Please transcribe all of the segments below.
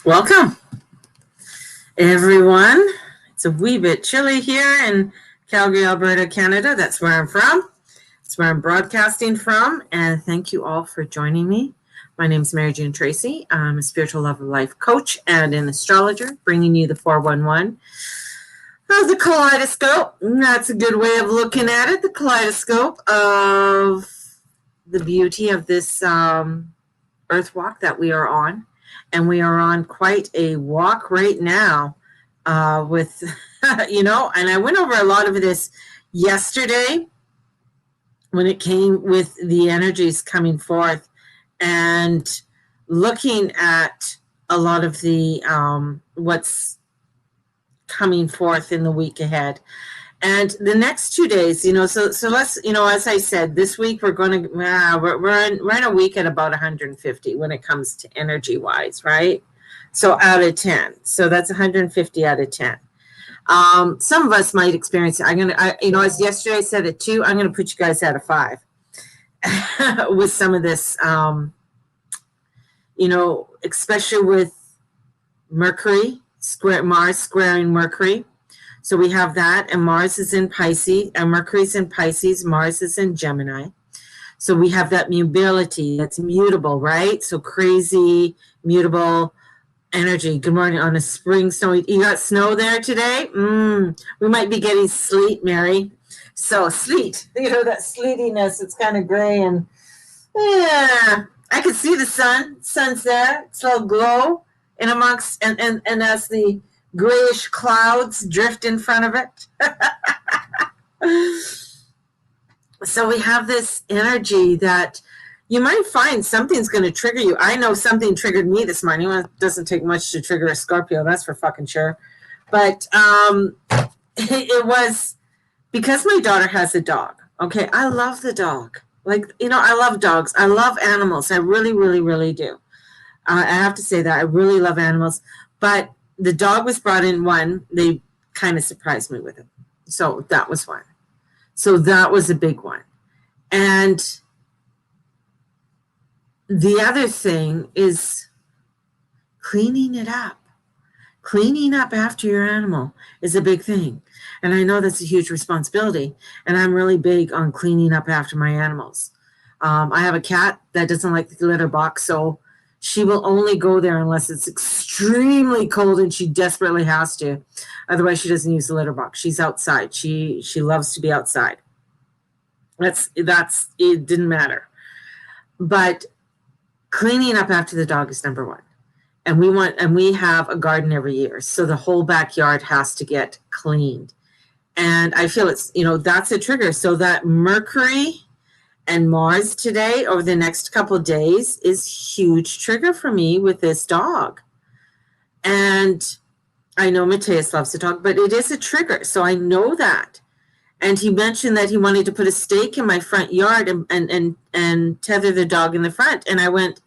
Welcome, everyone. It's a wee bit chilly here in Calgary, Alberta, Canada. That's where I'm from. That's where I'm broadcasting from. And thank you all for joining me. My name is Mary Jane Tracy. I'm a spiritual love of life coach and an astrologer, bringing you the 411 of the kaleidoscope. That's a good way of looking at it. The kaleidoscope of the beauty of this earth walk that we are on. And we are on quite a walk right now with, and I went over a lot of this yesterday when it came with the energies coming forth and looking at a lot of the what's coming forth in the week ahead. And the next 2 days, so let's, as I said, this week we're going to, we're in a week at about 150 when it comes to energy wise, right? So out of 10. So that's 150 out of 10. Some of us might experience it. As yesterday I said at 2, I'm going to put you guys out of 5 with some of this, especially with Mercury, Mars squaring Mercury. So we have that, and Mars is in Pisces, and Mercury's in Pisces, Mars is in Gemini. So we have that mutability, that's mutable, right? So crazy, mutable energy. Good morning on a spring snowy. You got snow there today? We might be getting sleet, Mary. So sleet, that sleetiness, it's kind of gray, and yeah, I can see the sun. Sun's there. It's a little glow in amongst, and as the grayish clouds drift in front of it. So we have this energy that you might find something's going to trigger you. I know something triggered me this morning. Well, it doesn't take much to trigger a Scorpio, that's for fucking sure. But it was because my daughter has a dog. Okay, I love the dog. I love dogs. I love animals. I really, really, really do. I have to say that. I really love animals. But the dog was brought in one. They kind of surprised me with it. So that was one. So that was a big one. And the other thing is cleaning it up. Cleaning up after your animal is a big thing. And I know that's a huge responsibility. And I'm really big on cleaning up after my animals. I have a cat that doesn't like the litter box, so she will only go there unless it's extremely cold and she desperately has to. Otherwise, she doesn't use the litter box. She's outside. She loves to be outside. That's it didn't matter. But cleaning up after the dog is number one. And we have a garden every year. So the whole backyard has to get cleaned. And I feel it's, that's a trigger. So that Mercury and Mars today, over the next couple of days, is huge trigger for me with this dog. And I know Mateus loves the dog, but it is a trigger. So I know that. And he mentioned that he wanted to put a stake in my front yard and tether the dog in the front. And I went,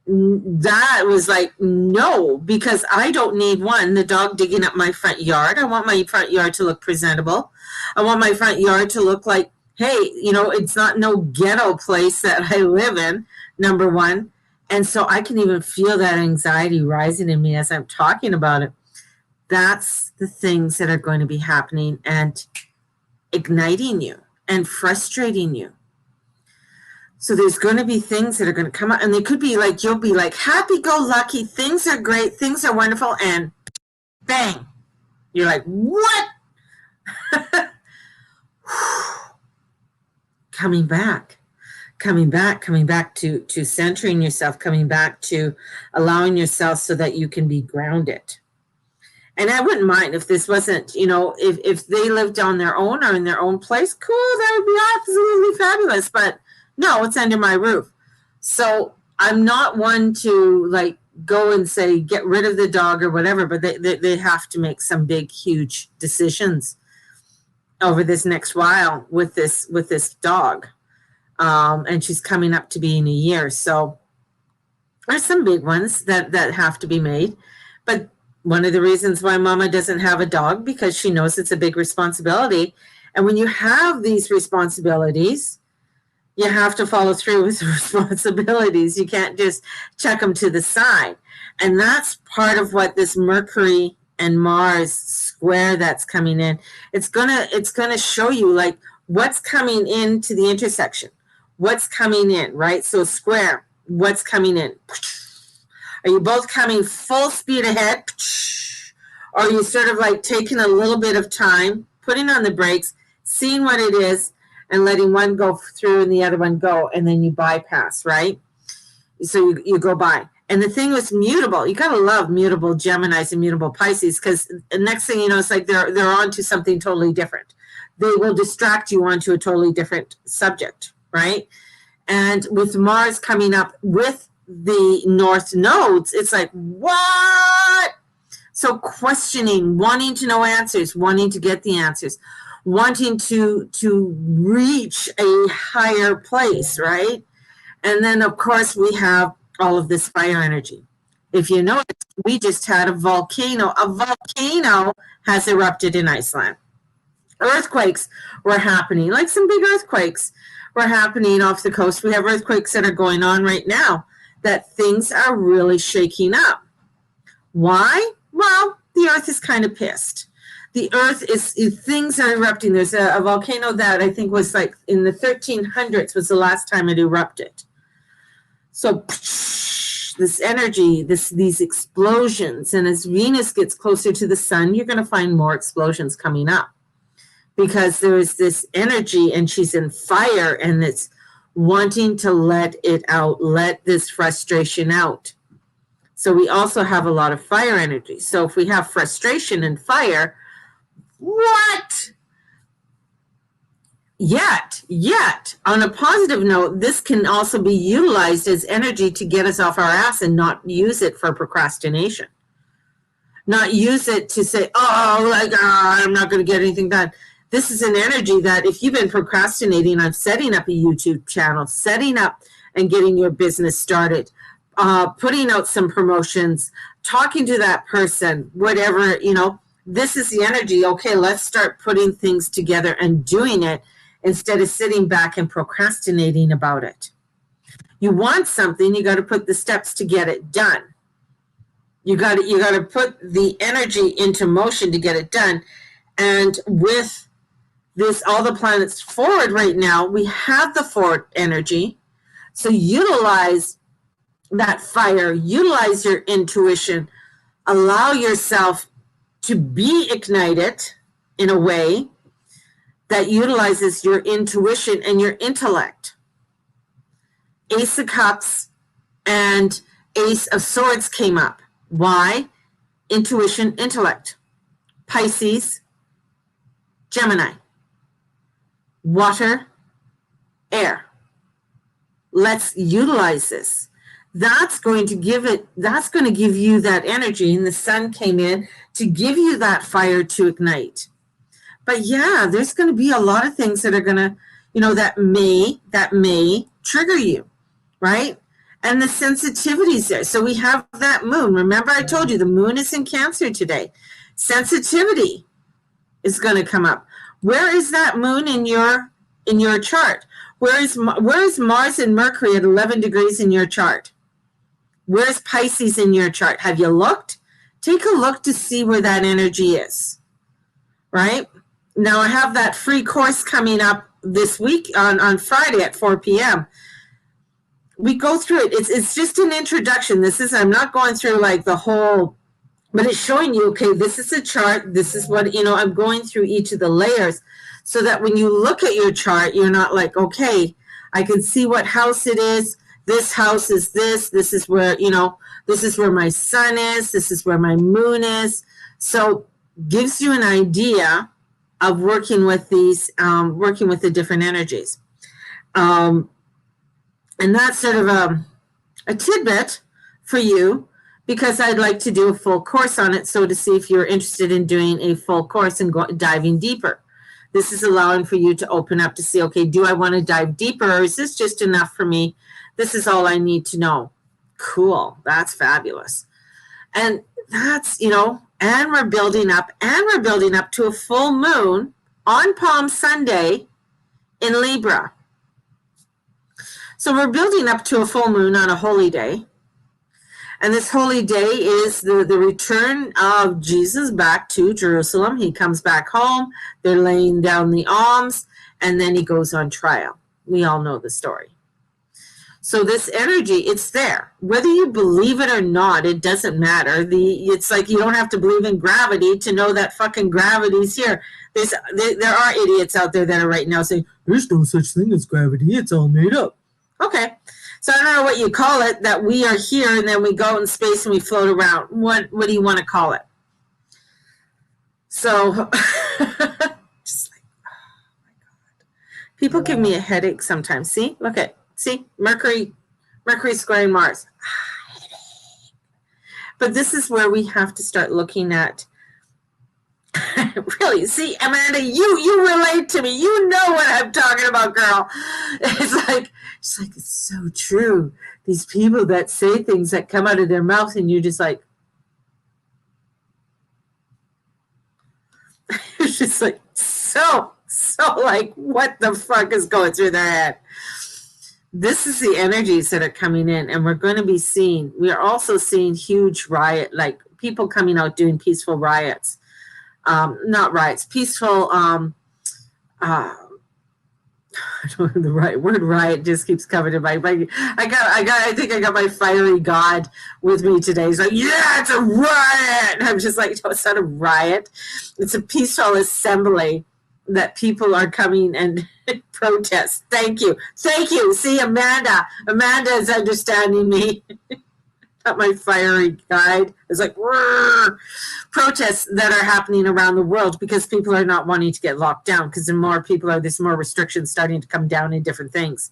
that was like, no, because I don't need the dog digging up my front yard. I want my front yard to look presentable. I want my front yard to look like, hey, it's not no ghetto place that I live in, number one. And so I can even feel that anxiety rising in me as I'm talking about it. That's the things that are going to be happening and igniting you and frustrating you. So there's going to be things that are going to come out, and they could be like, you'll be like, happy-go-lucky, things are great, things are wonderful, and bang. You're like, what? Coming back to centering yourself, coming back to allowing yourself so that you can be grounded. And I wouldn't mind if this wasn't, if they lived on their own or in their own place, cool, that would be absolutely fabulous. But no, it's under my roof. So I'm not one to go and say, get rid of the dog or whatever, but they have to make some big, huge decisions over this next while with this dog. And she's coming up to being a year. So there's some big ones that have to be made. But one of the reasons why Mama doesn't have a dog, because she knows it's a big responsibility. And when you have these responsibilities, you have to follow through with the responsibilities. You can't just check them to the side. And that's part of what this Mercury and Mars square that's coming in. It's gonna show you like what's coming into the intersection, what's coming in, right? So square, what's coming in? Are you both coming full speed ahead? Or are you sort of like taking a little bit of time, putting on the brakes, seeing what it is, and letting one go through and the other one go, and then you bypass, right? So you go by. And the thing was mutable. You gotta love mutable Geminis and mutable Pisces, because the next thing you know, it's like they're on to something totally different. They will distract you onto a totally different subject, right? And with Mars coming up with the North nodes, it's like, what? So questioning, wanting to know answers, wanting to get the answers, wanting to reach a higher place, right? And then, of course, we have all of this fire energy. If you notice, we just had a volcano. A volcano has erupted in Iceland. Earthquakes were happening, like some big earthquakes were happening off the coast. We have earthquakes that are going on right now, that things are really shaking up. Why? Well, the earth is kind of pissed. The earth things are erupting. There's a volcano that I think was like in the 1300s was the last time it erupted. So this energy, these explosions, and as Venus gets closer to the sun, you're going to find more explosions coming up, because there is this energy and she's in fire and it's wanting to let it out, let this frustration out. So we also have a lot of fire energy. So if we have frustration and fire, what? Yet, on a positive note, this can also be utilized as energy to get us off our ass and not use it for procrastination. Not use it to say, oh, like, I'm not going to get anything done. This is an energy that if you've been procrastinating on setting up a YouTube channel, setting up and getting your business started, putting out some promotions, talking to that person, whatever, this is the energy. Okay, let's start putting things together and doing it instead of sitting back and procrastinating about it. You want something, you got to put the steps to get it done. You got to put the energy into motion to get it done. And with this, all the planets forward right now, we have the forward energy. So utilize that fire, utilize your intuition, allow yourself to be ignited in a way that utilizes your intuition and your intellect. Ace of Cups and Ace of Swords came up. Why? Intuition, intellect. Pisces, Gemini. Water, air. Let's utilize this. That's going to give you that energy, and the sun came in to give you that fire to ignite. But yeah, there's going to be a lot of things that are going to, that may trigger you, right? And the sensitivity's there. So we have that moon. Remember I told you the moon is in Cancer today. Sensitivity is going to come up. Where is that moon in your chart? Where is Mars and Mercury at 11 degrees in your chart? Where's Pisces in your chart? Have you looked? Take a look to see where that energy is, right? Now I have that free course coming up this week on Friday at 4 p.m. We go through it. It's just an introduction. I'm not going through like the whole, but it's showing you, okay, this is a chart. This is what, I'm going through each of the layers so that when you look at your chart, you're not like, okay, I can see what house it is. This house is this. This is where, this is where my sun is. This is where my moon is. So gives you an idea of working with these, working with the different energies. And that's sort of a tidbit for you, because I'd like to do a full course on it. So to see if you're interested in doing a full course and diving deeper. This is allowing for you to open up to see, okay, do I want to dive deeper, or is this just enough for me? This is all I need to know. Cool. That's fabulous. And that's, and we're building up to a full moon on Palm Sunday in Libra. So we're building up to a full moon on a holy day. And this holy day is the return of Jesus back to Jerusalem. He comes back home. They're laying down the alms, and then he goes on trial. We all know the story. So this energy, it's there. Whether you believe it or not, it doesn't matter. It's like you don't have to believe in gravity to know that fucking gravity's here. There are idiots out there that are right now saying, there's no such thing as gravity. It's all made up. Okay. So I don't know what you call it, that we are here and then we go in space and we float around. What do you want to call it? So, just like, oh my God. People give me a headache sometimes. See, see, Mercury squaring Mars. But this is where we have to start looking at, really, see, Amanda, you relate to me. You know what I'm talking about, girl. It's like, it's so true. These people that say things that come out of their mouth and you're just like, it's just like, so like, what the fuck is going through their head? This is the energies that are coming in, and we're going to be seeing, we are also seeing huge riot, like people coming out doing peaceful riots. Not riots, peaceful, I don't know the right word. Riot just keeps coming in my. I think I got my fiery God with me today. He's like, yeah, it's a riot. And I'm just like, no, it's not a riot. It's a peaceful assembly that people are coming and protest. Thank you. See, Amanda is understanding me. Not my fiery guide. It's like protests that are happening around the world because people are not wanting to get locked down, because the more people are, there's more restrictions starting to come down in different things.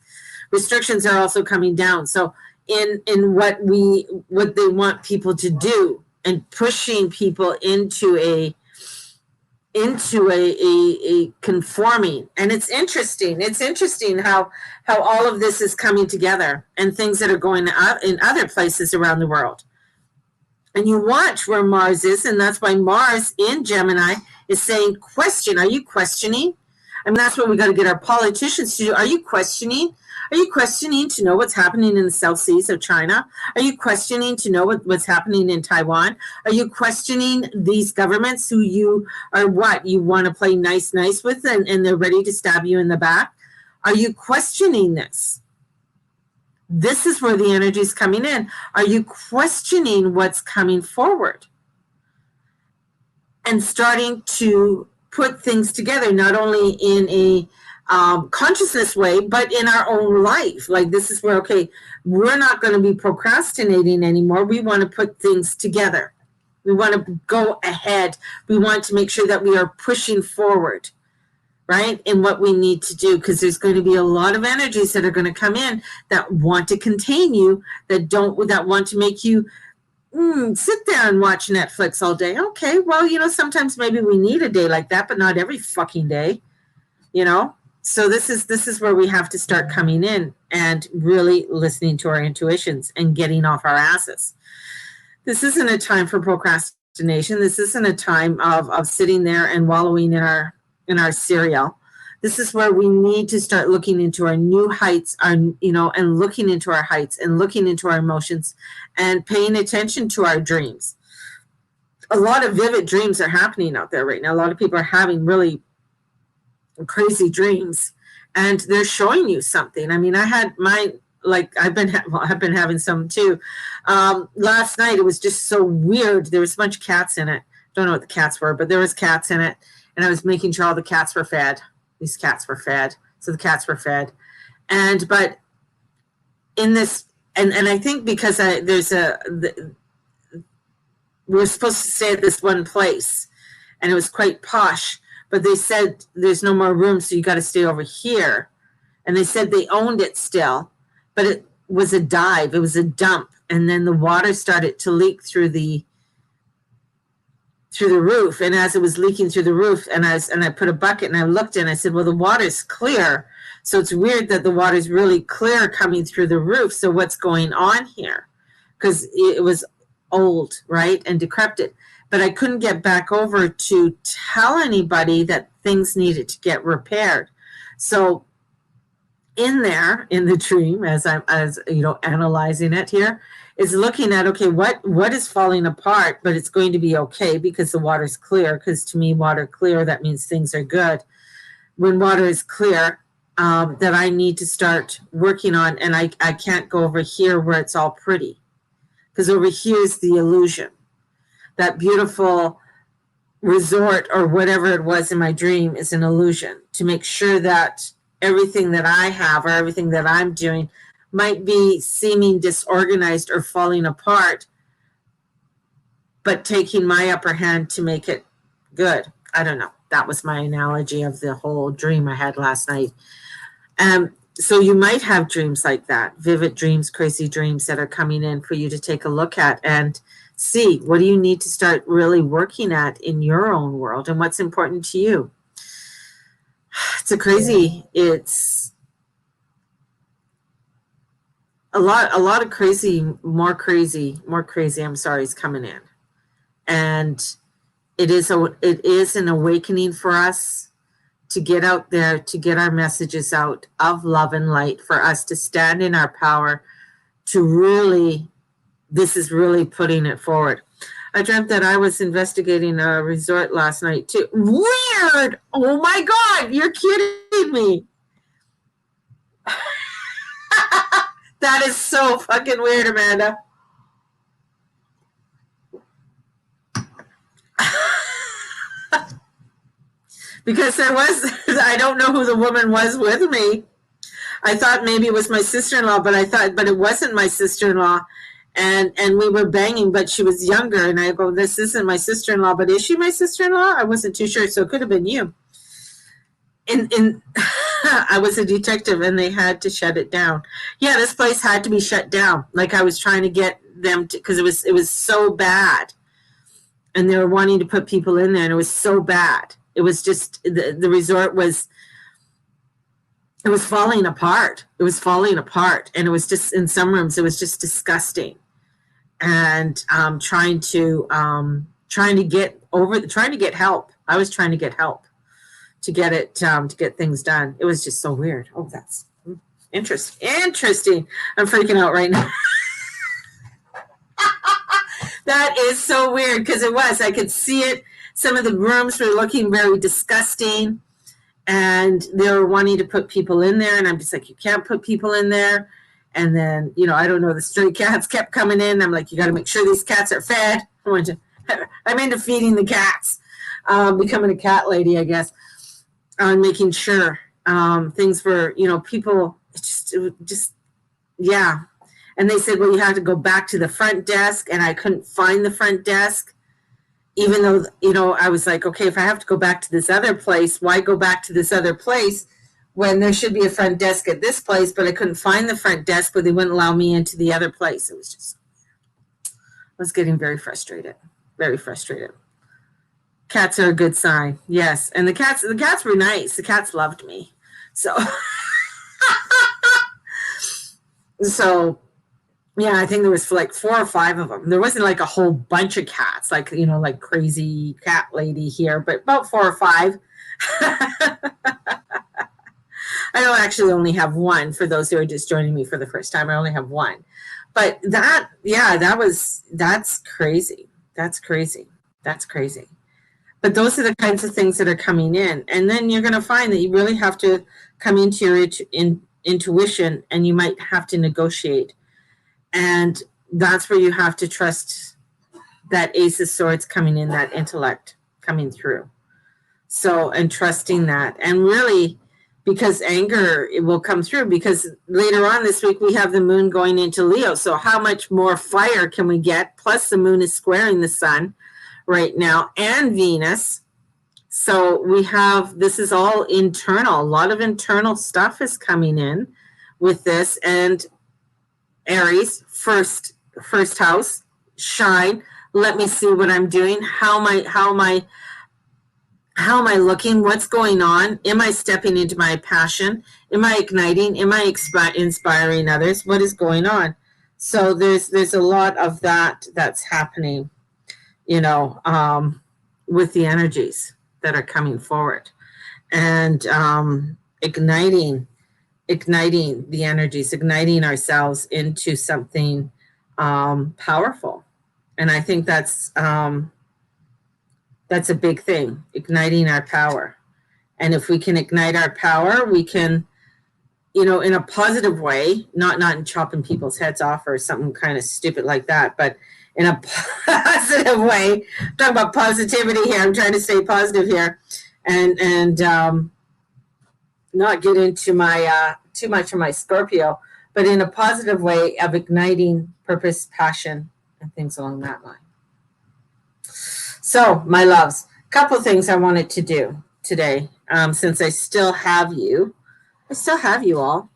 Restrictions are also coming down. So in what they want people to do, and pushing people into a conforming. And it's interesting how all of this is coming together, and things that are going on in other places around the world. And you watch where Mars is, and that's why Mars in Gemini is saying, question. Are you questioning? I mean, that's what we got to get our politicians to do. Are you questioning? Are you questioning to know what's happening in the South Seas of China? Are you questioning to know what's happening in Taiwan? Are you questioning these governments who you are you want to play nice with, and they're ready to stab you in the back? Are you questioning this? This is where the energy is coming in. Are you questioning what's coming forward? And starting to put things together, not only in a consciousness way, but in our own life. Like, this is where, okay, we're not going to be procrastinating anymore. We want to put things together. We want to go ahead. We want to make sure that we are pushing forward, right, in what we need to do, because there's going to be a lot of energies that are going to come in that want to contain you, that want to make you sit there and watch Netflix all day. Okay, well, sometimes maybe we need a day like that, but not every fucking day, So this is where we have to start coming in and really listening to our intuitions and getting off our asses. This isn't a time for procrastination. This isn't a time of sitting there and wallowing in our cereal. This is where we need to start looking into our new heights, and looking into our heights and looking into our emotions and paying attention to our dreams. A lot of vivid dreams are happening out there right now. A lot of people are having really crazy dreams, and they're showing you something. I mean, I had mine, like I've been having some too. Last night, it was just so weird. There was a bunch of cats in it. Don't know what the cats were, but there was cats in it, and I was making sure all the cats were fed. These cats were fed. So the cats were fed. But in this, and I think because we were supposed to stay at this one place, and it was quite posh, but they said there's no more room, so you got to stay over here. And they said they owned it still, but it was a dive. It was a dump. And then the water started to leak through the roof. And as it was leaking through the roof, and I put a bucket and I looked and I said, well, the water's clear. So it's weird that the water's really clear coming through the roof. So what's going on here? Because it was old, right, and decrepit. But I couldn't get back over to tell anybody that things needed to get repaired. So in the dream, as analyzing it here, is looking at, okay, what is falling apart, but it's going to be okay because the water's clear. Because to me, water clear, that means things are good. When water is clear, that I need to start working on, and I can't go over here where it's all pretty, because over here is the illusion. That beautiful resort or whatever it was in my dream is an illusion, to make sure that everything that I have or everything that I'm doing might be seeming disorganized or falling apart, but taking my upper hand to make it good. I don't know. That was my analogy of the whole dream I had last night. So you might have dreams like that, vivid dreams, crazy dreams that are coming in for you to take a look at and see what do you need to start really working at in your own world and what's important to you. It's a lot of crazy, more crazy, I'm sorry, is coming in. And it is an awakening for us to get out there, to get our messages out of love and light, for us to stand in our power, to really, this is really putting it forward. I dreamt that I was investigating a resort last night too. Weird! Oh my God, you're kidding me. That is so fucking weird, Amanda. Because I don't know who the woman was with me. I thought maybe it was my sister-in-law, but it wasn't my sister-in-law. And we were banging, but she was younger. And I go, this isn't my sister-in-law, but is she my sister-in-law? I wasn't too sure, so it could have been you. I was a detective, and they had to shut it down. Yeah, this place had to be shut down. Like, I was trying to get them to, because it was so bad, and they were wanting to put people in there, and it was so bad. It was just the resort was. It was falling apart. It was falling apart, and it was just, in some rooms, it was just disgusting. And trying to get help. I was trying to get help to get it to get things done. It was just so weird. Oh, that's interesting. I'm freaking out right now. That is so weird, because it was. I could see it. Some of the rooms were looking very disgusting, and they were wanting to put people in there, and I'm just like, you can't put people in there. And then, I don't know, the stray cats kept coming in. I'm like, you got to make sure these cats are fed. I'm into feeding the cats, becoming a cat lady, I guess, making sure things were, people, yeah. And they said, well, you have to go back to the front desk, and I couldn't find the front desk, even though, I was like, okay, if I have to go back to this other place, why go back to this other place when there should be a front desk at this place? But I couldn't find the front desk, but they wouldn't allow me into the other place. It was just, I was getting very frustrated, very frustrated. Cats are a good sign. Yes. And the cats were nice. The cats loved me. So, yeah, I think there was like 4 or 5 of them. There wasn't like a whole bunch of cats, like, like crazy cat lady here, but about 4 or 5. I don't actually only have one. For those who are just joining me for the first time, I only have one. But that's crazy. That's crazy. That's crazy. But those are the kinds of things that are coming in. And then you're going to find that you really have to come into your intuition, and you might have to negotiate. And that's where you have to trust that Ace of Swords coming in, that intellect coming through. So, and trusting that. And really, because anger, it will come through, because later on this week we have the moon going into Leo. So how much more fire can we get? Plus the moon is squaring the sun right now, and Venus. So we have, this is all internal. A lot of internal stuff is coming in with this. And Aries, first house, shine. Let me see what I'm doing. How am I looking? What's going on? Am I stepping into my passion? Am I igniting? Am I inspiring others? What is going on? So there's a lot of that's happening, with the energies that are coming forward, and igniting the energies, igniting ourselves into something powerful. And I think that's a big thing, igniting our power. And if we can ignite our power, we can, in a positive way, not in chopping people's heads off or something kind of stupid like that, but in a positive way. I'm talking about positivity here. I'm trying to stay positive here, and not get into my too much of my Scorpio, but in a positive way of igniting purpose, passion, and things along that line. So, my loves, a couple of things I wanted to do today, since I still have you. I still have you all.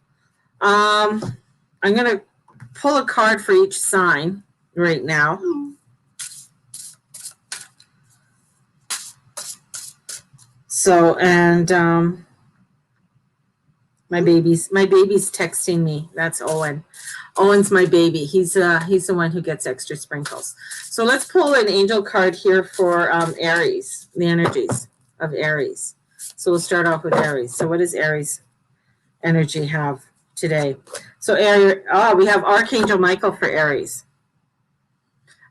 I'm going to pull a card for each sign right now. So, and my baby's texting me. That's Owen. Owen's my baby. He's the one who gets extra sprinkles. So let's pull an angel card here for Aries, the energies of Aries. So we'll start off with Aries. So what does Aries energy have today? So we have Archangel Michael for Aries.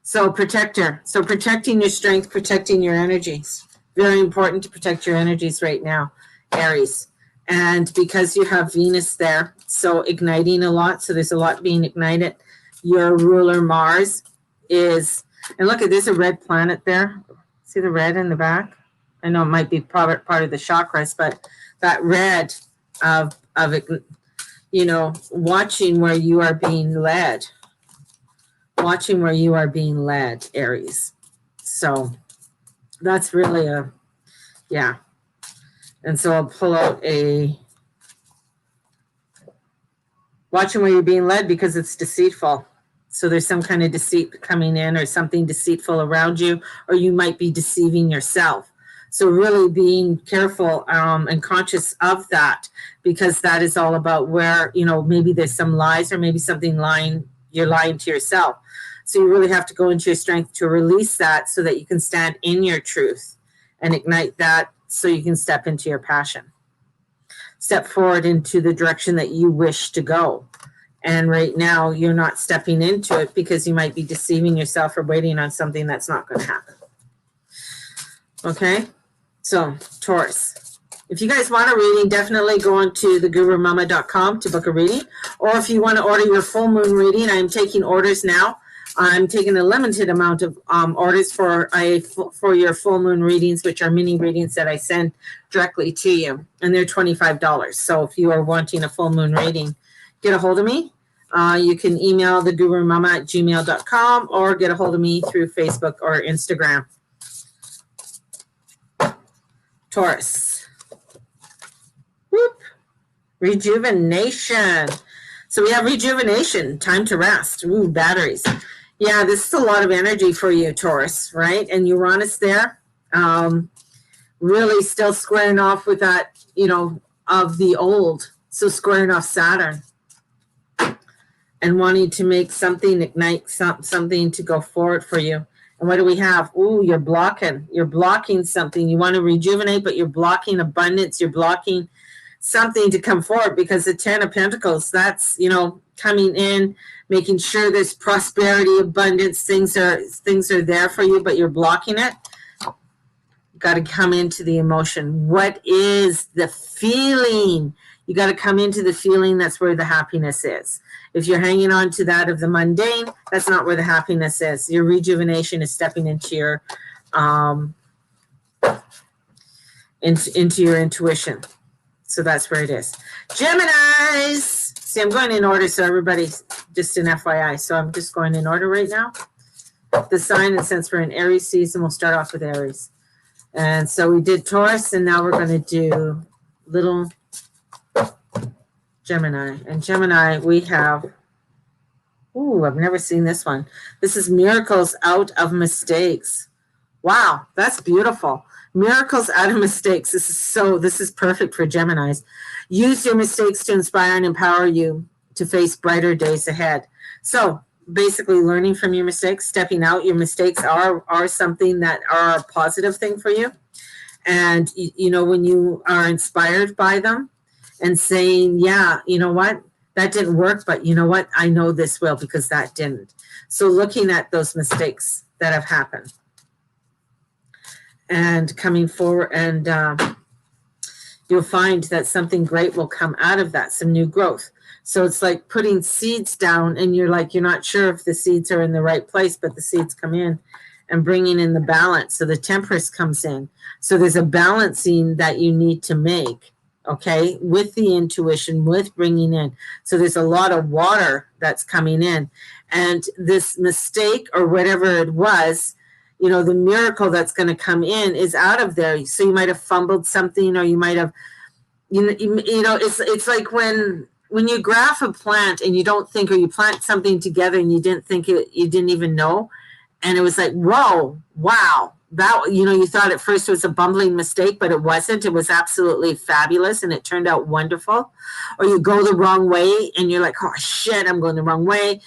So protector. So protecting your strength, protecting your energies. Very important to protect your energies right now, Aries. And because you have Venus there, so igniting a lot, so there's a lot being ignited. Your ruler Mars is, and look, there's a red planet there. See the red in the back? I know it might be part of the chakras, but that red of watching where you are being led. Watching where you are being led, Aries. So that's really yeah. And so I'll pull out watching where you're being led, because it's deceitful. So there's some kind of deceit coming in, or something deceitful around you, or you might be deceiving yourself. So really being careful and conscious of that, because that is all about where, maybe there's some lies, or maybe you're lying to yourself. So you really have to go into your strength to release that, so that you can stand in your truth and ignite that, so you can step into your passion. Step forward into the direction that you wish to go. And right now you're not stepping into it because you might be deceiving yourself or waiting on something that's not going to happen. Okay? So, Taurus. If you guys want a reading, definitely go on to thegurumama.com to book a reading. Or if you want to order your full moon reading, I'm taking orders now. I'm taking a limited amount of orders for your full moon readings, which are mini readings that I send directly to you, and they're $25. So if you are wanting a full moon reading, get a hold of me. You can email thegurumama@gmail.com, or get a hold of me through Facebook or Instagram. Taurus. Whoop. Rejuvenation. So we have rejuvenation, time to rest. Ooh, batteries. Yeah, this is a lot of energy for you, Taurus, right? And Uranus there, really still squaring off with that, of the old. So squaring off Saturn and wanting to make something, ignite something to go forward for you. And what do we have? Ooh, you're blocking something. You want to rejuvenate, but you're blocking abundance. You're blocking something to come forward, because the 10 of Pentacles, that's, coming in, making sure there's prosperity, abundance, things are there for you, but you're blocking it. Got to come into the emotion. What is the feeling? You got to come into the feeling. That's where the happiness is. If you're hanging on to that of the mundane, that's not where the happiness is. Your rejuvenation is stepping into your into your intuition. So that's where it is. Geminis. See, I'm going in order, so everybody's just an FYI. So I'm just going in order right now. The sign, and since we're in Aries season, we'll start off with Aries. And so we did Taurus, and now we're going to do little Gemini. And Gemini, we have, I've never seen this one. This is miracles out of mistakes. Wow, that's beautiful. Miracles out of mistakes. This is perfect for Geminis. Use your mistakes to inspire and empower you to face brighter days ahead. So basically learning from your mistakes, stepping out. Your mistakes are something that are a positive thing for you. And, when you are inspired by them and saying, yeah, you know what? that didn't work, but you know what? I know this will because that didn't. So looking at those mistakes that have happened and coming forward, and you'll find that something great will come out of that, some new growth. So it's like putting seeds down, and you're not sure if the seeds are in the right place, but the seeds come in and bringing in the balance. So the Temperance comes in. So there's a balancing that you need to make, okay, with the intuition, with bringing in. So there's a lot of water that's coming in. And this mistake or whatever it was, you know, the miracle that's going to come in is out of there. So you might have fumbled something, or you might have, you know, it's like when you graph a plant and you don't think, or you plant something together and you didn't think it, you didn't even know. And it was like, whoa, wow, that, you know, you thought at first it was a bumbling mistake, but it wasn't. It was absolutely fabulous, and it turned out wonderful. Or you go the wrong way and you're like, oh shit, I'm going the wrong way.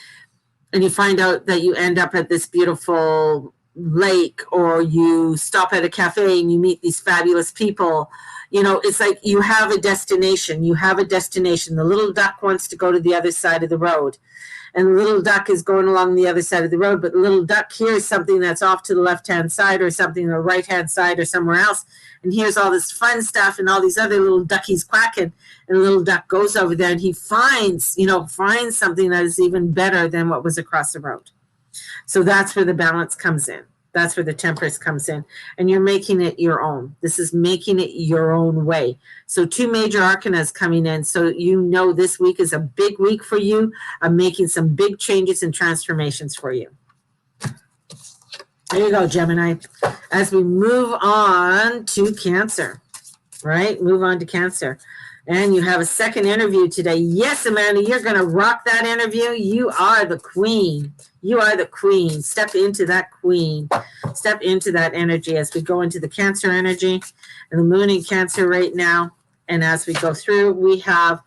And you find out that you end up at this beautiful lake, or you stop at a cafe and you meet these fabulous people. You know, it's like you have a destination. You have a destination. The little duck wants to go to the other side of the road, and the little duck is going along the other side of the road, but the little duck hears something that's off to the left-hand side, or something on the right-hand side, or somewhere else, and hears all this fun stuff and all these other little duckies quacking, and the little duck goes over there and he finds something that is even better than what was across the road. So that's where the balance comes in. That's where the Temperance comes in. And you're making it your own. This is making it your own way. So 2 major arcanas coming in. So you know this week is a big week for you. I'm making some big changes and transformations for you. There you go, Gemini. As we move on to Cancer, right? Move on to Cancer. And you have a second interview today. Yes, Amanda, you're going to rock that interview. You are the queen. You are the queen. Step into that queen. Step into that energy as we go into the Cancer energy and the moon in Cancer right now. And as we go through, we have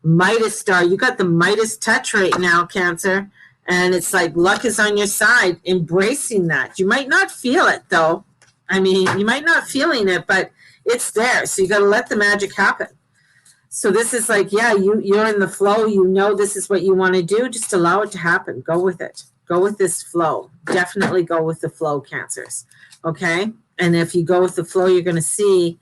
Midas star. You got the Midas touch right now, Cancer. And it's like luck is on your side. Embracing that. You might not feel it, though. I mean, you might not feeling it, but it's there. So you got to let the magic happen. So this is like, yeah, you're in the flow. You know this is what you want to do. Just allow it to happen. Go with it. Go with this flow. Definitely go with the flow, Cancers. Okay? And if you go with the flow, you're going to see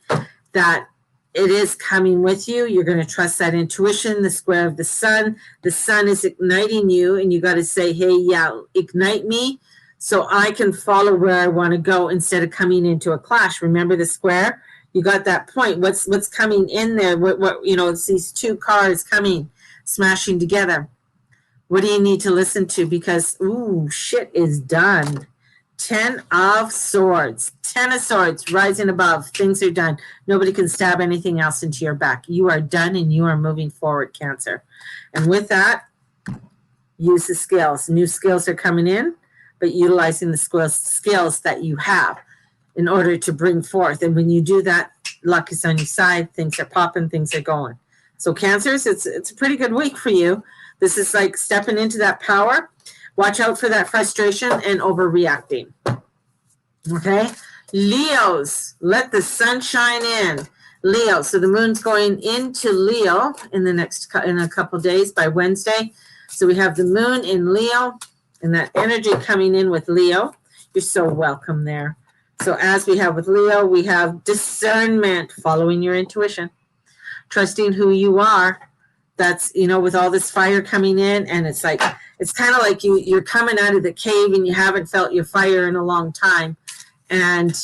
that it is coming with you. You're going to trust that intuition, the square of the sun. The sun is igniting you, and you got to say, hey, yeah, ignite me so I can follow where I want to go instead of coming into a clash. Remember the square? You got that point. What's coming in there? What you know, it's these 2 cars coming, smashing together. What do you need to listen to? Because, ooh, shit is done. 10 of Swords. 10 of Swords, rising above. Things are done. Nobody can stab anything else into your back. You are done, and you are moving forward, Cancer. And with that, use the skills. New skills are coming in, but utilizing the skills that you have in order to bring forth. And when you do that, luck is on your side. Things are popping. Things are going. So Cancers, it's a pretty good week for you. This is like stepping into that power. Watch out for that frustration and overreacting. Okay? Leos, let the sun shine in. Leo, so the moon's going into Leo in a couple days by Wednesday. So we have the moon in Leo and that energy coming in with Leo. You're so welcome there. So as we have with Leo, we have discernment, following your intuition, trusting who you are. That's, you know, with all this fire coming in, and it's like, it's kind of like you're coming out of the cave and you haven't felt your fire in a long time. And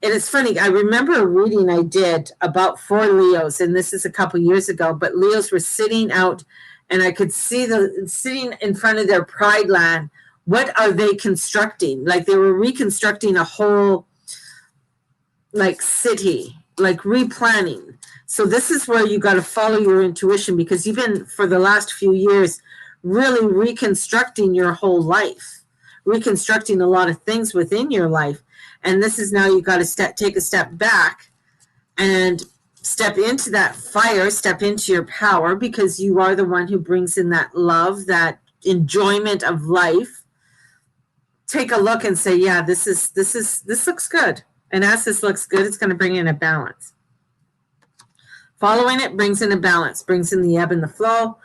it's funny, I remember a reading I did about 4 Leos, and this is a couple years ago, but Leos were sitting out, and I could see sitting in front of their pride land. What are they constructing? Like they were reconstructing a whole like city, like replanning. So this is where you got to follow your intuition, because you've been for the last few years really reconstructing your whole life, reconstructing a lot of things within your life. And this is now you got to take a step back and step into that fire, step into your power, because you are the one who brings in that love, that enjoyment of life. Take a look and say, yeah, this looks good. And as this looks good, it's going to bring in a balance. Following it brings in a balance, brings in the ebb and the flow.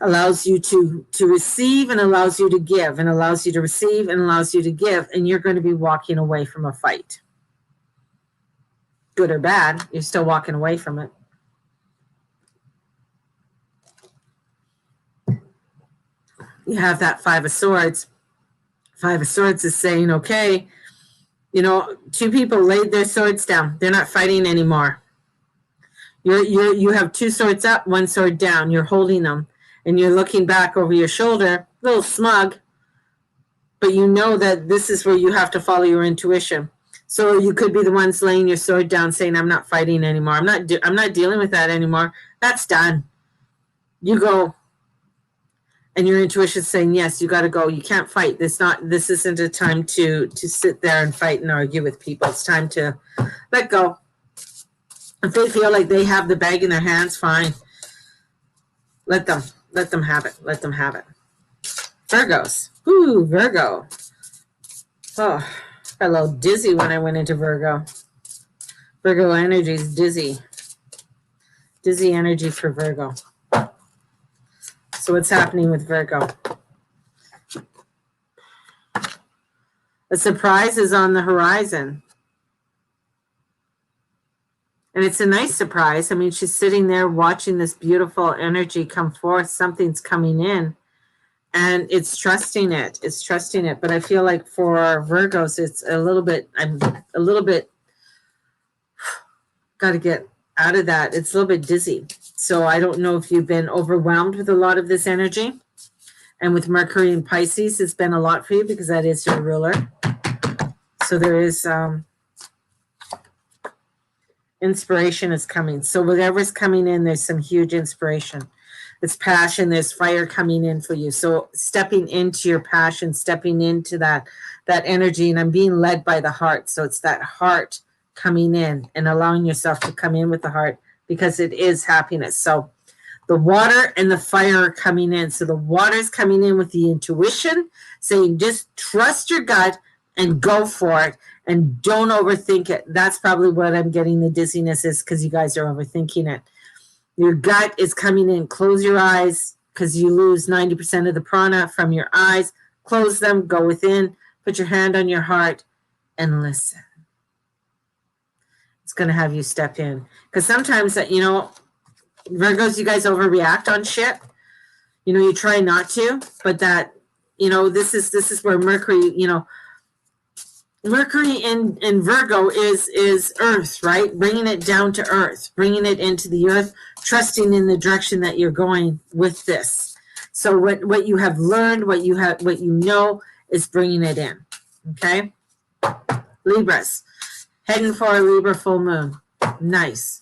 allows you to receive and allows you to give and allows you to receive and allows you to give, and you're going to be walking away from a fight. Good or bad, you're still walking away from it. You have that Five of Swords. Five of Swords is saying, okay, you know, two people laid their swords down. They're not fighting anymore. You have two swords up, one sword down. You're holding them, and you're looking back over your shoulder, a little smug, but you know that this is where you have to follow your intuition. So you could be the ones laying your sword down, saying, "I'm not fighting anymore. I'm not dealing with that anymore. That's done." You go, and your intuition is saying, "Yes, you got to go. You can't fight. This isn't a time to sit there and fight and argue with people. It's time to let go." If they feel like they have the bag in their hands, fine. Let them have it. Let them have it. Virgos. Ooh, Virgo. Oh, got a little dizzy when I went into Virgo. Virgo energy is dizzy. Dizzy energy for Virgo. So what's happening with Virgo? A surprise is on the horizon. And it's a nice surprise. I mean, she's sitting there watching this beautiful energy come forth. Something's coming in. And it's trusting it. It's trusting it. But I feel like for Virgos, it's I'm a little bit, got to get out of that. It's a little bit dizzy. So I don't know if you've been overwhelmed with a lot of this energy. And with Mercury in Pisces, it's been a lot for you because that is your ruler. So there is inspiration is coming. So whatever's coming in, there's some huge inspiration. It's passion, there's fire coming in for you. So stepping into your passion, stepping into that energy, and I'm being led by the heart. So it's that heart coming in and allowing yourself to come in with the heart because it is happiness. So the water and the fire are coming in. So the water's coming in with the intuition, saying just trust your gut and go for it and don't overthink it. That's probably what I'm getting the dizziness is because you guys are overthinking it. Your gut is coming in. Close your eyes because you lose 90% of the prana from your eyes. Close them, go within, put your hand on your heart and listen. It's going to have you step in. Because sometimes, Virgos, you guys overreact on shit. You try not to, but that, this is where Mercury, Mercury in Virgo is earth, right? Bringing it down to earth, bringing it into the earth, trusting in the direction that you're going with this. So what you have learned, what you know is bringing it in, okay? Libras, heading for a Libra full moon. Nice.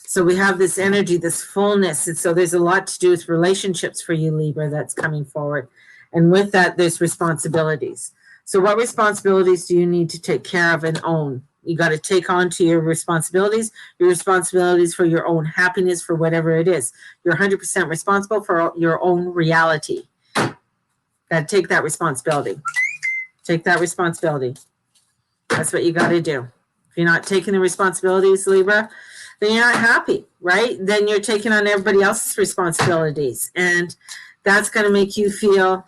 So we have this energy, this fullness. And so there's a lot to do with relationships for you, Libra, that's coming forward. And with that, there's responsibilities. So what responsibilities do you need to take care of and own? You got to take on to your responsibilities for your own happiness, for whatever it is. You're 100% responsible for your own reality. Got to take that responsibility. Take that responsibility. That's what you got to do. If you're not taking the responsibilities, Libra, then you're not happy, right? Then you're taking on everybody else's responsibilities. And that's going to make you feel,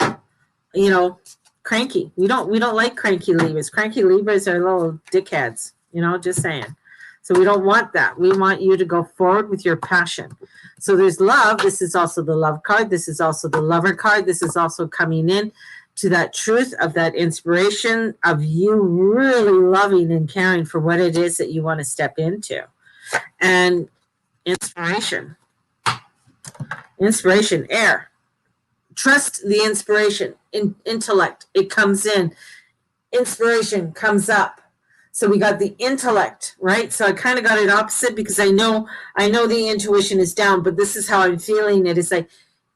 cranky. We don't like cranky Libras. Cranky Libras are little dickheads, just saying. So we don't want that. We want you to go forward with your passion. So there's love. This is also the love card. This is also the lover card. This is also coming in to that truth of that inspiration of you really loving and caring for what it is that you want to step into. And inspiration, air. Trust the inspiration, intellect. It comes in. Inspiration comes up. So we got the intellect, right? So I kind of got it opposite because I know the intuition is down, but this is how I'm feeling it. It's like,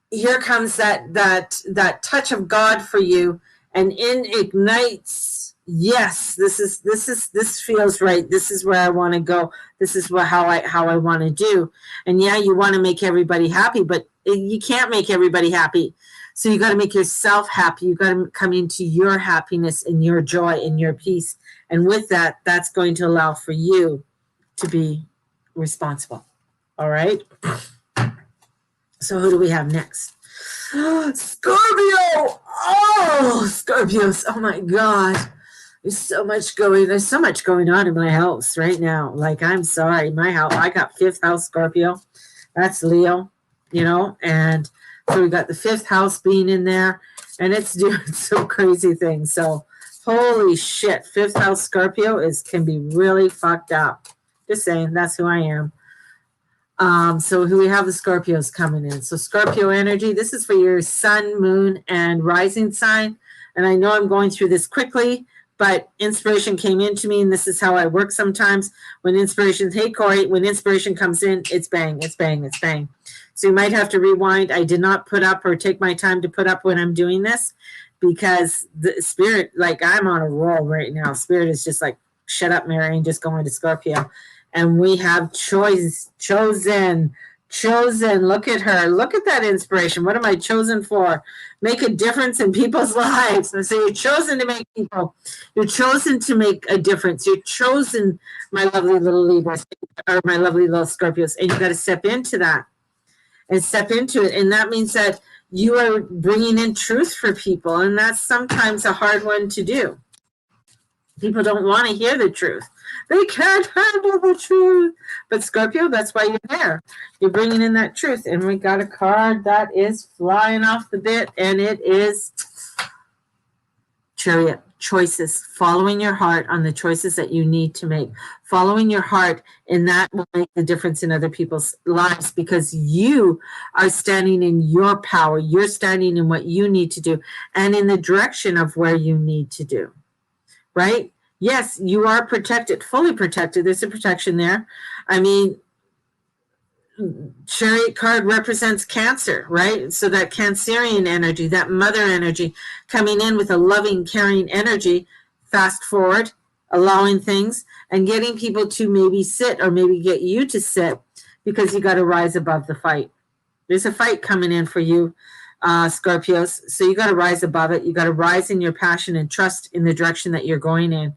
here comes that touch of God for you, and ignites. Yes, this feels right. This is where I want to go. This is how I want to do. And yeah, you want to make everybody happy, but you can't make everybody happy. So you got to make yourself happy. You got to come into your happiness and your joy and your peace. And with that, that's going to allow for you to be responsible. All right. So who do we have next? Scorpio! Oh, Scorpios. Oh my God. There's so much going on in my house right now. Like, I'm sorry. My house, I got 5th house Scorpio. That's Leo, and so we got the 5th house being in there, and it's doing some crazy things. So holy shit, 5th house Scorpio can be really fucked up. Just saying, that's who I am. So we have the Scorpios coming in. So Scorpio energy, this is for your sun, moon, and rising sign. And I know I'm going through this quickly, but inspiration came into me, and this is how I work sometimes. When inspiration, hey Corey, when inspiration comes in, it's bang, it's bang, it's bang. So you might have to rewind. I did not put up or take my time to put up when I'm doing this, because the spirit, like, I'm on a roll right now. Spirit is just like, shut up, Mary, and just going to Scorpio. And we have chosen. Look at her. Look at that inspiration. What am I chosen for? Make a difference in people's lives. And so you're chosen to make you're chosen to make a difference. You're chosen, my lovely little Libras, or my lovely little Scorpios, and you got to step into that and step into it. And that means that you are bringing in truth for people. And that's sometimes a hard one to do. People don't want to hear the truth. They can't handle the truth. But Scorpio, that's why you're there. You're bringing in that truth. And we got a card that is flying off the bit, and it is Chariot. Choices. Following your heart on the choices that you need to make. Following your heart, and that will make the difference in other people's lives, because you are standing in your power. You're standing in what you need to do and in the direction of where you need to do. Right? Yes, you are protected, fully protected. There's a protection there. I mean, Chariot card represents Cancer, right? So that Cancerian energy, that mother energy coming in with a loving, caring energy, fast forward, allowing things and getting people to maybe sit, or maybe get you to sit, because you got to rise above the fight. There's a fight coming in for you, Scorpios. So you got to rise above it. You got to rise in your passion and trust in the direction that you're going in,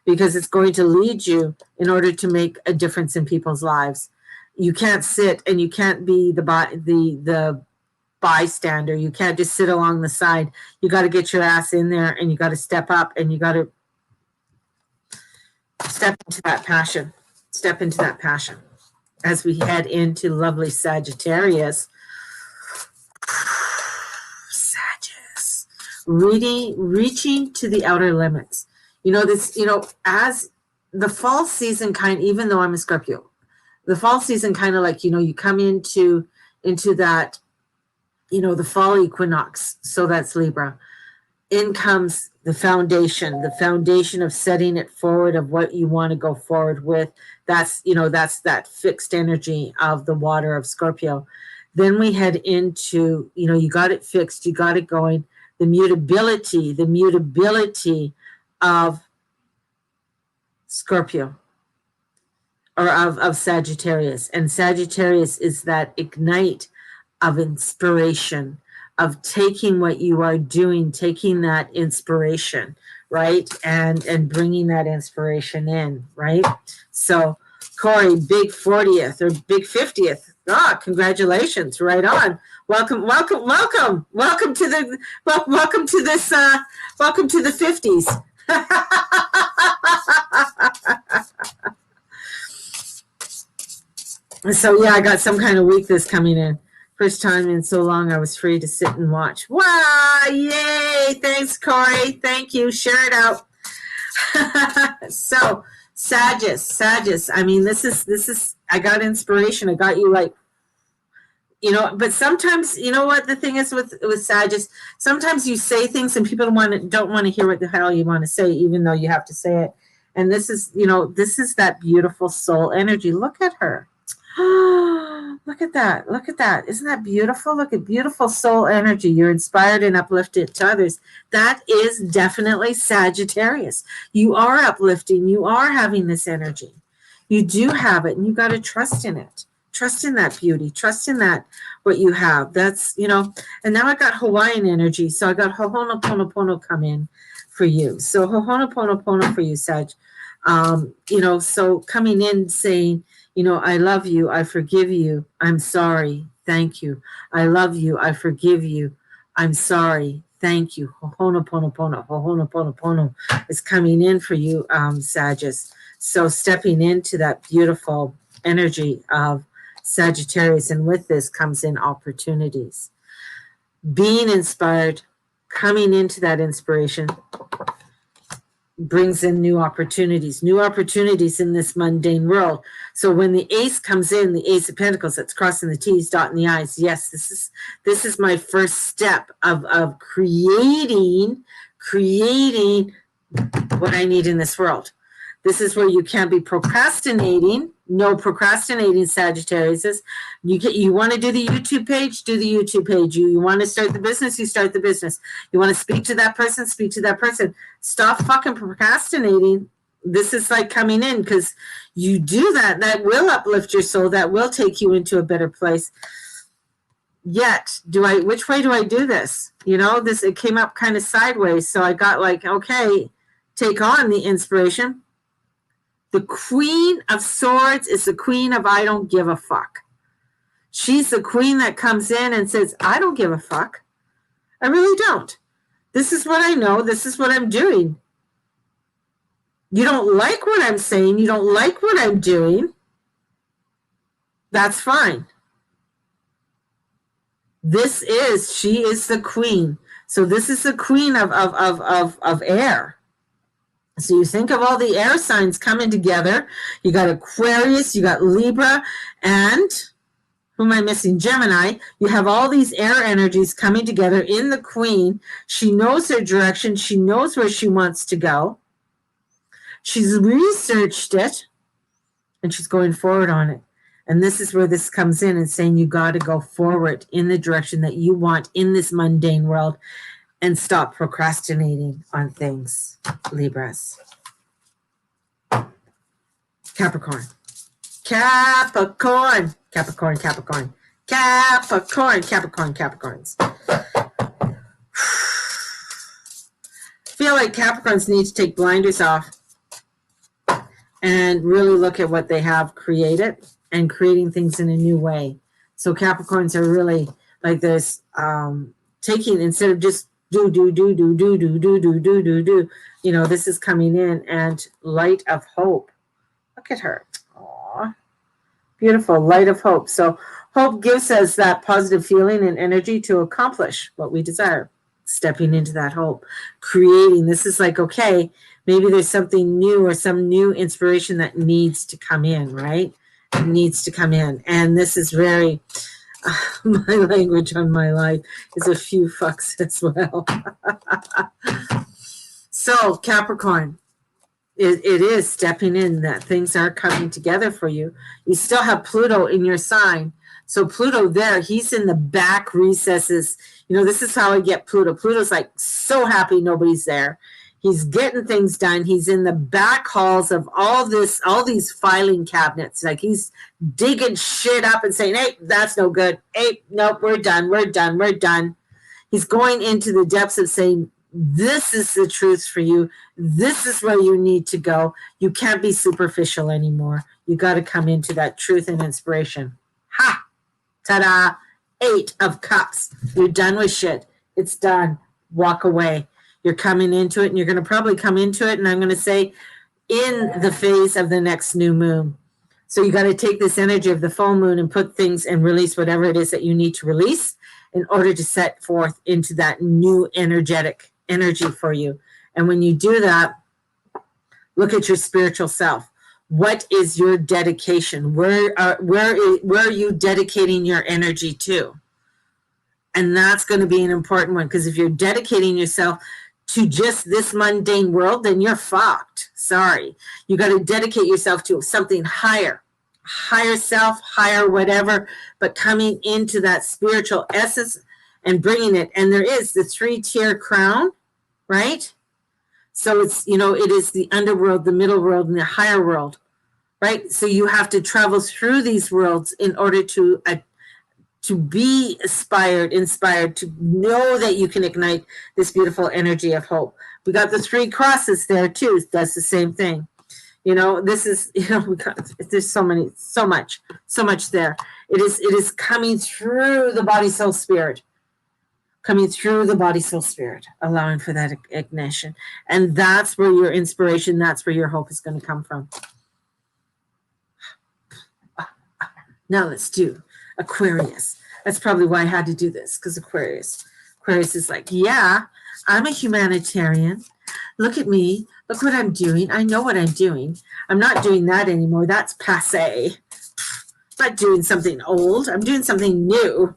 because it's going to lead you in order to make a difference in people's lives. You can't sit, and you can't be the bystander. You can't just sit along the side. You got to get your ass in there, and you got to step up, and you got to step into that passion. Step into that passion as we head into lovely Sagittarius. Reaching to the outer limits. As the fall season even though I'm a Scorpio, the fall season like, you come into that, the fall equinox. So that's Libra. In comes the foundation of setting it forward, of what you want to go forward with. That's that fixed energy of the water of Scorpio. Then we head into, you got it fixed, you got it going. The mutability of Scorpio, or of Sagittarius. And Sagittarius is that ignite of inspiration, of taking what you are doing, taking that inspiration, right? And bringing that inspiration in, right? So Corey, big 40th or big 50th. Congratulations. Right on. Welcome to the 50s. So yeah, I got some kind of weakness coming in. First time in so long I was free to sit and watch. Wow, yay! Thanks, Corey. Thank you. Share it out. So Sagittarius. I mean, this is. I got inspiration. I got you but sometimes, what the thing is with Sagittarius, sometimes you say things and people don't want to hear what the hell you want to say, even though you have to say it. And this is that beautiful soul energy. Look at her. Look at that. Isn't that beautiful? Look at beautiful soul energy. You're inspired and uplifted to others. That is definitely Sagittarius. You are uplifting. You are having this energy. You do have it, and you got to trust in it. Trust in that beauty. Trust in that, what you have. That's, and now I got Hawaiian energy. So I got Ho'oponopono come in for you. So Ho'oponopono for you, Sag. So coming in saying, I love you. I forgive you. I'm sorry. Thank you. I love you. I forgive you. I'm sorry. Thank you. Ho'oponopono is coming in for you, Sagittarius. So stepping into that beautiful energy of Sagittarius, and with this comes in opportunities. Being inspired, coming into that inspiration, brings in new opportunities in this mundane world. So when the ace comes in, the ace of pentacles, that's crossing the T's, dotting the I's. Yes, this is my first step of creating what I need in this world. This is where you can't be procrastinating. No procrastinating, Sagittarius. You want to do the YouTube page, do the YouTube page. You want to start the business, you start the business. You want to speak to that person, speak to that person. Stop fucking procrastinating. This is like coming in, because you do that. That will uplift your soul. That will take you into a better place. Yet, which way do I do this? It came up kind of sideways. So I got like, okay, take on the inspiration. The Queen of Swords is the queen of I don't give a fuck. She's the queen that comes in and says, I don't give a fuck. I really don't. This is what I know. This is what I'm doing. You don't like what I'm saying. You don't like what I'm doing. That's fine. She is the queen. So this is the queen of air. So you think of all the air signs coming together. You got Aquarius, you got Libra, and who am I missing? Gemini. You have all these air energies coming together in the queen. She knows her direction. She knows where she wants to go. She's researched it, and she's going forward on it. And this is where this comes in and saying you got to go forward in the direction that you want in this mundane world. And stop procrastinating on things, Libras. Capricorn. Capricorns. Feel like Capricorns need to take blinders off and really look at what they have created and creating things in a new way. So Capricorns are really like this, taking, instead of just do. This is coming in, and light of hope. Look at her. Aww. Beautiful. Light of hope. So hope gives us that positive feeling and energy to accomplish what we desire. Stepping into that hope. Creating. This is like, okay, maybe there's something new or some new inspiration that needs to come in, right? It needs to come in. And this is very... my language on my life is a few fucks as well. So Capricorn, it is stepping in that things are coming together for you. You still have Pluto in your sign. So Pluto there, he's in the back recesses. This is how I get Pluto. Pluto's like so happy nobody's there. He's getting things done. He's in the back halls of all these filing cabinets. Like he's digging shit up and saying, hey, that's no good. Hey, nope, we're done. He's going into the depths of saying, this is the truth for you. This is where you need to go. You can't be superficial anymore. You got to come into that truth and inspiration. Ha! Ta-da! 8 of Cups. You're done with shit. It's done. Walk away. You're coming into it, and you're going to probably come into it, and I'm going to say, in the phase of the next new moon. So you got to take this energy of the full moon and put things and release whatever it is that you need to release in order to set forth into that new energetic energy for you. And when you do that, look at your spiritual self. What is your dedication? Where are you dedicating your energy to? And that's going to be an important one, because if you're dedicating yourself to just this mundane world, then you're fucked. Sorry. You got to dedicate yourself to something higher self, higher whatever, but coming into that spiritual essence and bringing it. And there is the 3-tier crown, right? So it's, it is the underworld, the middle world, and the higher world, right? So you have to travel through these worlds in order to be inspired, to know that you can ignite this beautiful energy of hope. We got the 3 crosses there too. That's the same thing. This is, there's so much there. It is coming through the body, soul, spirit. Coming through the body, soul, spirit, allowing for that ignition. And that's where your inspiration, that's where your hope is going to come from. Now let's do Aquarius. That's probably why I had to do this, because Aquarius is like, yeah, I'm a humanitarian. Look at me. Look what I'm doing. I know what I'm doing. I'm not doing that anymore. That's passé. I'm not doing something old. I'm doing something new.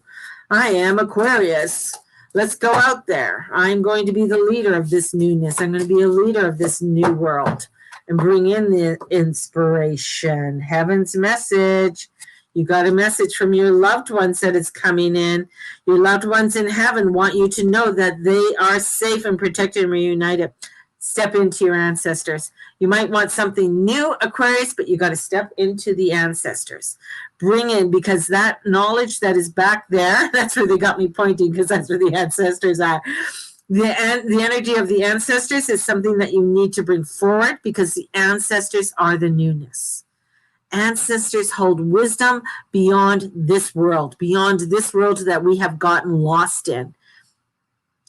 I am Aquarius. Let's go out there. I'm going to be the leader of this newness. I'm going to be a leader of this new world and bring in the inspiration. Heaven's message. You got a message from your loved ones that is coming in. Your loved ones in heaven want you to know that they are safe and protected and reunited. Step into your ancestors. You might want something new, Aquarius, but you got to step into the ancestors. Bring in, because that knowledge that is back there, that's where they got me pointing, because that's where the ancestors are. The energy of the ancestors is something that you need to bring forward, because the ancestors are the newness. Ancestors hold wisdom beyond this world that we have gotten lost in.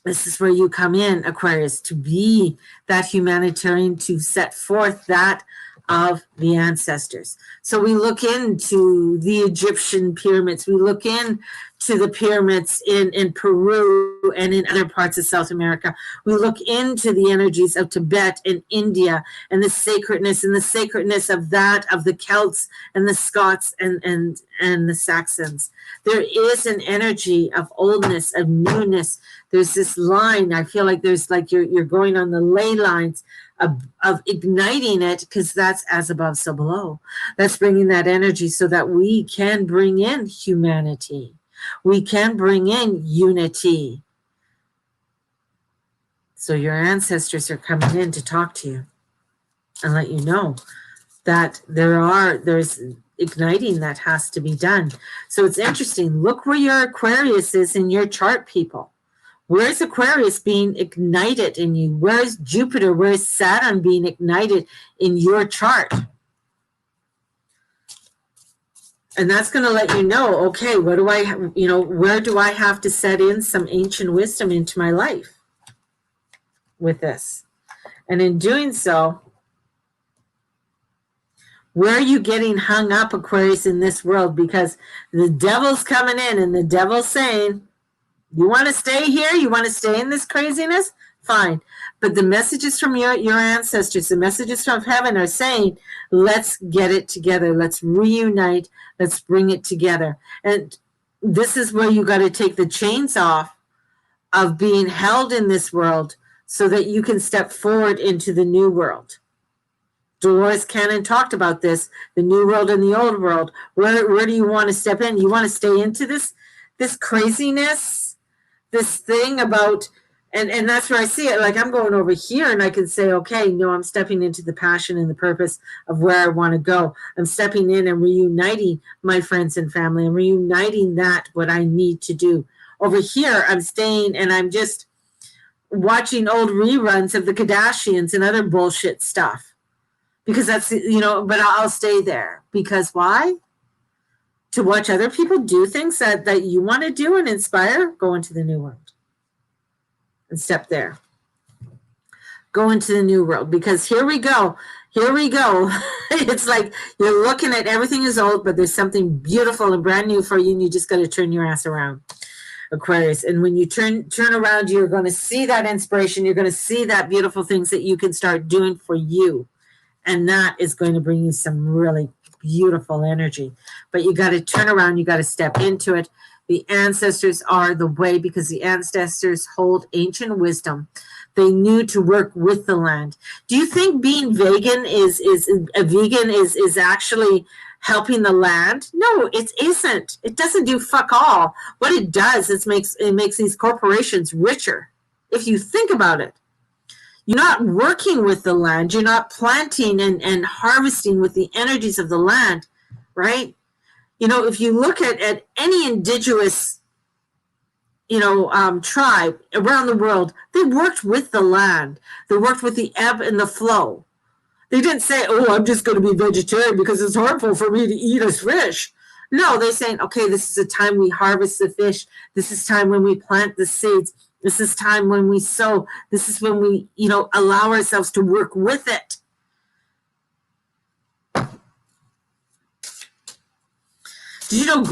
This is where you come in, Aquarius, to be that humanitarian, to set forth that of the ancestors. So we look into the Egyptian pyramids. We look into the pyramids in Peru and in other parts of South America. We look into the energies of Tibet and India and the sacredness of that of the Celts and the Scots and the Saxons. There is an energy of oldness, of newness. There's this line. I feel like there's like you're going on the ley lines of igniting it, because that's as above, so below. That's bringing that energy so that we can bring in humanity. We can bring in unity. So your ancestors are coming in to talk to you and let you know that there's igniting that has to be done. So it's interesting. Look where your Aquarius is in your chart, people. Where's Aquarius being ignited in you? Where's Jupiter? Where's Saturn being ignited in your chart? And that's going to let you know, okay, where do I have to set in some ancient wisdom into my life with this? And in doing so, where are you getting hung up, Aquarius, in this world? Because the devil's coming in and the devil's saying, you want to stay here? You want to stay in this craziness? Fine. But the messages from your ancestors, the messages from heaven are saying, let's get it together. Let's reunite. Let's bring it together. And this is where you got to take the chains off of being held in this world so that you can step forward into the new world. Dolores Cannon talked about this, the new world and the old world. Where do you want to step in? You want to stay into this craziness? This thing about, and that's where I see it. Like I'm going over here and I can say, okay, no, I'm stepping into the passion and the purpose of where I want to go. I'm stepping in and reuniting my friends and family and reuniting that, what I need to do. Over here, I'm staying and I'm just watching old reruns of the Kardashians and other bullshit stuff. Because that's, but I'll stay there. Because why? To watch other people do things that you want to do and inspire, go into the new world and step there. Go into the new world, because here we go. It's like you're looking at everything is old, but there's something beautiful and brand new for you, and you just got to turn your ass around, Aquarius. And when you turn around, you're going to see that inspiration. You're going to see that beautiful things that you can start doing for you. And that is going to bring you some really beautiful energy. But you got to turn around. You got to step into it. The ancestors are the way, because the ancestors hold ancient wisdom. They knew to work with the land. Do you think being vegan is actually helping the land? No, it isn't. It doesn't do fuck all. What it does is it makes these corporations richer. If you think about it. You're not working with the land. You're not planting and harvesting with the energies of the land, right? If you look at any indigenous, tribe around the world, they worked with the land. They worked with the ebb and the flow. They didn't say, oh, I'm just going to be vegetarian because it's harmful for me to eat a fish. No, they're saying, okay, this is the time we harvest the fish. This is time when we plant the seeds. This is time when we sow. This is when we, allow ourselves to work with it. Did you know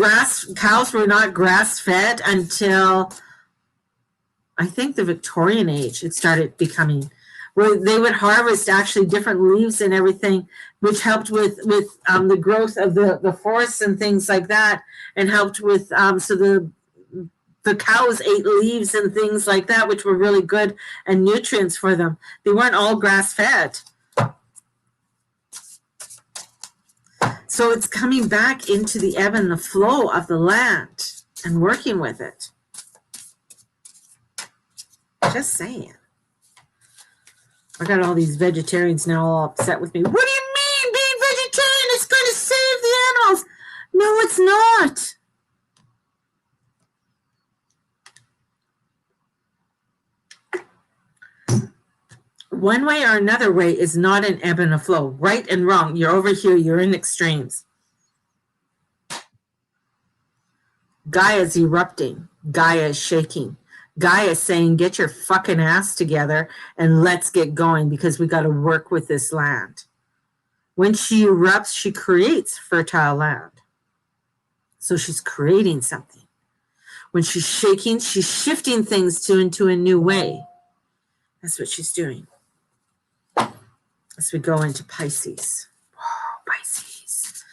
cows were not grass-fed until, I think, the Victorian age? It started becoming, where they would harvest actually different leaves and everything, which helped with the growth of the forests and things like that, and helped with, so the cows ate leaves and things like that, which were really good and nutrients for them. They weren't all grass-fed. So it's coming back into the ebb and the flow of the land and working with it. Just saying. I got all these vegetarians now all upset with me. What do you mean being vegetarian is going to save the animals? No, it's not. One way or another way is not an ebb and a flow. Right and wrong. You're over here. You're in extremes. Gaia is erupting. Gaia is shaking. Gaia is saying, get your fucking ass together and let's get going, because we got to work with this land. When she erupts, she creates fertile land. So she's creating something. When she's shaking, she's shifting things into a new way. That's what she's doing. As we go into Pisces. Oh, Pisces.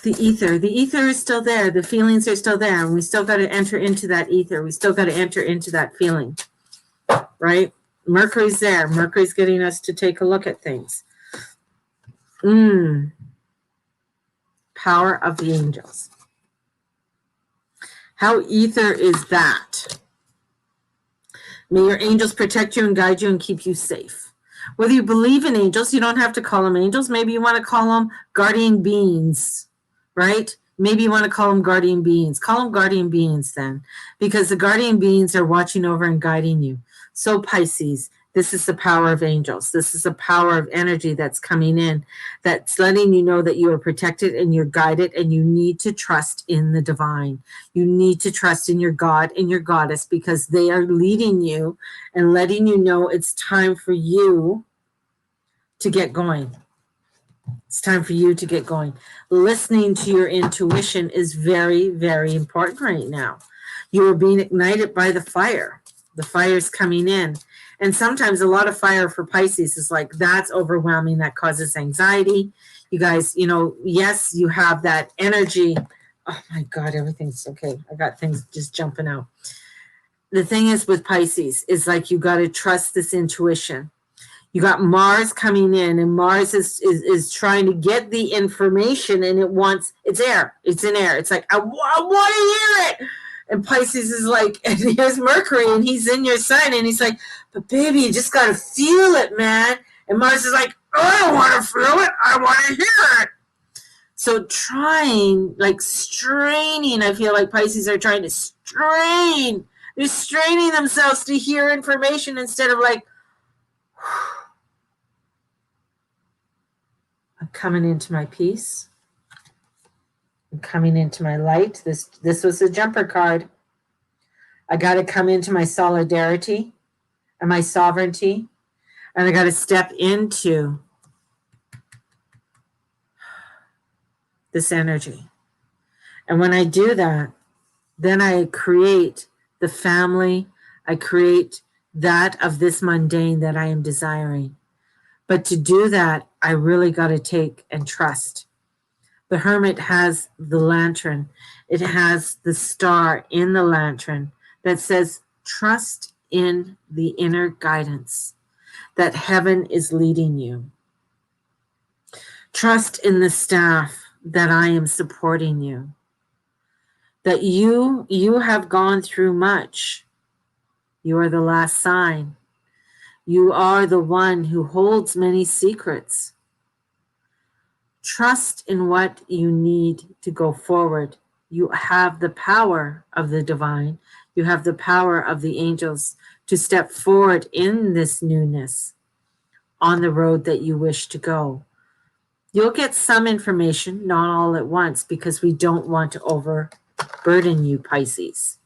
The ether is still there. The feelings are still there. And we still got to enter into that ether. We still got to enter into that feeling. Right? Mercury's there. Mercury's getting us to take a look at things. Power of the angels. How ether is that? May your angels protect you and guide you and keep you safe. Whether you believe in angels, you don't have to call them angels. Maybe you want to call them guardian beings, right? Maybe you want to call them guardian beings. Call them guardian beings then, because the guardian beings are watching over and guiding you. So Pisces, this is the power of angels. This is the power of energy that's coming in, that's letting you know that you are protected and you're guided, and you need to trust in the divine. You need to trust in your God and your goddess, because they are leading you and letting you know it's time for you to get going. It's time for you to get going. Listening to your intuition is very, very important right now. You are being ignited by the fire. The fire is coming in. And sometimes a lot of fire for Pisces is like, that's overwhelming. That causes anxiety. You guys, yes, you have that energy. Oh my God, everything's okay. I got things just jumping out. The thing is with Pisces is like, you got to trust this intuition. You got Mars coming in, and Mars is trying to get the information, and it's air. It's in air. It's like, I want to hear it. And Pisces is like, and here's Mercury, and he's in your sign, and he's like, but baby, you just got to feel it, man. And Mars is like, oh, I don't want to feel it. I want to hear it. So straining, I feel like Pisces are trying to strain. They're straining themselves to hear information instead of like, I'm coming into my peace. I'm coming into my light. This was a jumper card. I got to come into my solidarity and my sovereignty. And I got to step into this energy. And when I do that, then I create the family. I create that of this mundane that I am desiring. But to do that, I really got to take and trust. The Hermit has the lantern. It has the star in the lantern that says, trust in the inner guidance that heaven is leading you. Trust in the staff that I am supporting you. That you have gone through much. You are the last sign. You are the one who holds many secrets. Trust in what you need to go forward. You have the power of the divine. You have the power of the angels to step forward in this newness on the road that you wish to go. You'll get some information, not all at once, because we don't want to overburden you, Pisces.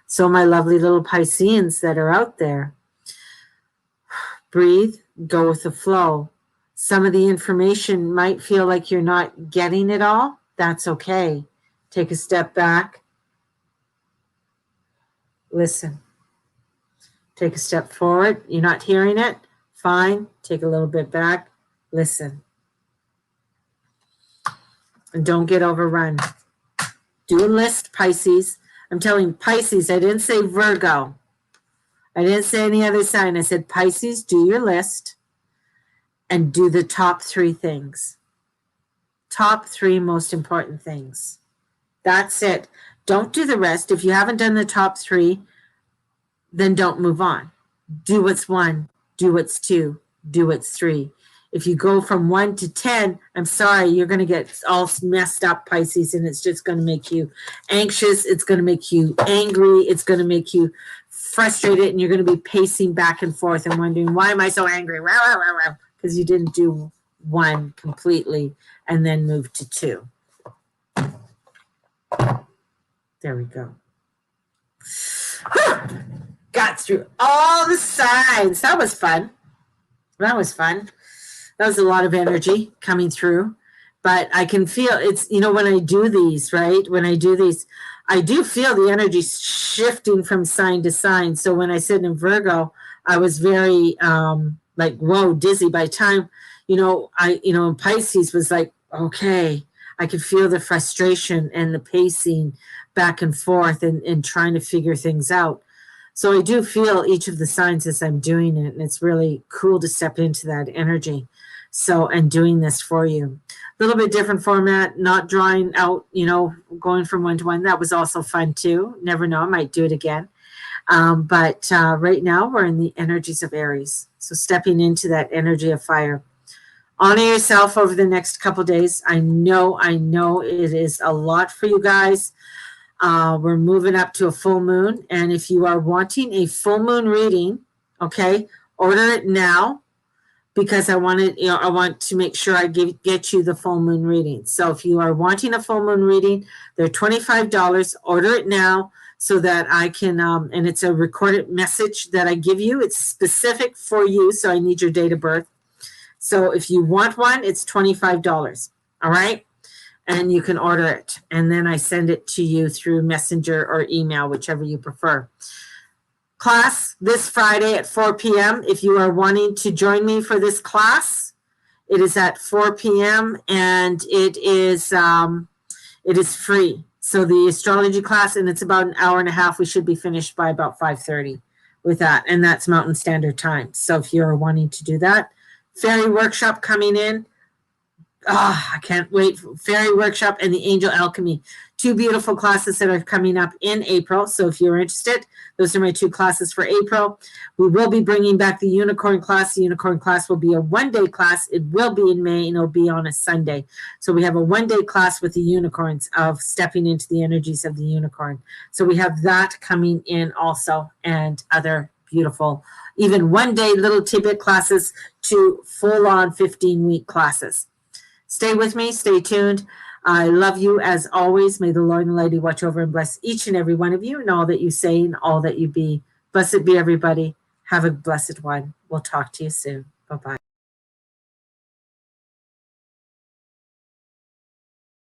So my lovely little Pisceans that are out there, breathe, go with the flow. Some of the information might feel like you're not getting it all. That's okay. Take a step back. Listen. Take a step forward. You're not hearing it? Fine. Take a little bit back. Listen. And don't get overrun. Do a list, Pisces. I'm telling Pisces, I didn't say Virgo. I didn't say any other sign. I said, Pisces, do your list and do the top 3 things. Top 3 most important things. That's it. Don't do the rest. If you haven't done the top 3, then don't move on. Do what's 1, do what's 2, do what's 3. If you go from 1 to 10, I'm sorry, you're going to get all messed up, Pisces, and it's just going to make you anxious. It's going to make you angry. It's going to make you frustrated, and you're going to be pacing back and forth and wondering, why am I so angry? Because you didn't do 1 completely and then move to 2. There we go. Got through all the signs. That was fun. That was fun. That was a lot of energy coming through. But I can feel it's, when I do these, right? When I do these, I do feel the energy shifting from sign to sign. So when I sit in Virgo, I was very whoa, dizzy. By the time, in Pisces was like, okay, I could feel the frustration and the pacing back and forth and trying to figure things out. So I do feel each of the signs as I'm doing it, and it's really cool to step into that energy. So, and doing this for you. A little bit different format, not drawing out, going from 1 to 1. That was also fun too. Never know, I might do it again. But right now we're in the energies of Aries. So stepping into that energy of fire. Honor yourself over the next couple days. I know it is a lot for you guys. We're moving up to a full moon. And if you are wanting a full moon reading, okay, order it now, because I want to make sure I get you the full moon reading. So if you are wanting a full moon reading, they're $25. Order it now so that I can, and it's a recorded message that I give you. It's specific for you, so I need your date of birth. So if you want one, it's $25, all right? And you can order it. And then I send it to you through Messenger or email, whichever you prefer. Class this Friday at 4 p.m. If you are wanting to join me for this class, it is at 4 p.m. and it is free. So the astrology class, and it's about an hour and a half. We should be finished by about 5:30 with that, and that's Mountain Standard Time. So if you're wanting to do that, Fairy Workshop coming in. I can't wait. Fairy Workshop and the Angel Alchemy. 2 beautiful classes that are coming up in April. So if you're interested, those are my 2 classes for April. We will be bringing back the Unicorn class. The Unicorn class will be a 1-day class. It will be in May, and it'll be on a Sunday. So we have a 1-day class with the unicorns, of stepping into the energies of the unicorn. So we have that coming in also, and other beautiful, even 1-day little tidbit classes to full-on 15-week classes. Stay with me. Stay tuned. I love you as always. May the Lord and Lady watch over and bless each and every one of you, and all that you say and all that you be. Blessed be everybody. Have a blessed one. We'll talk to you soon. Bye-bye.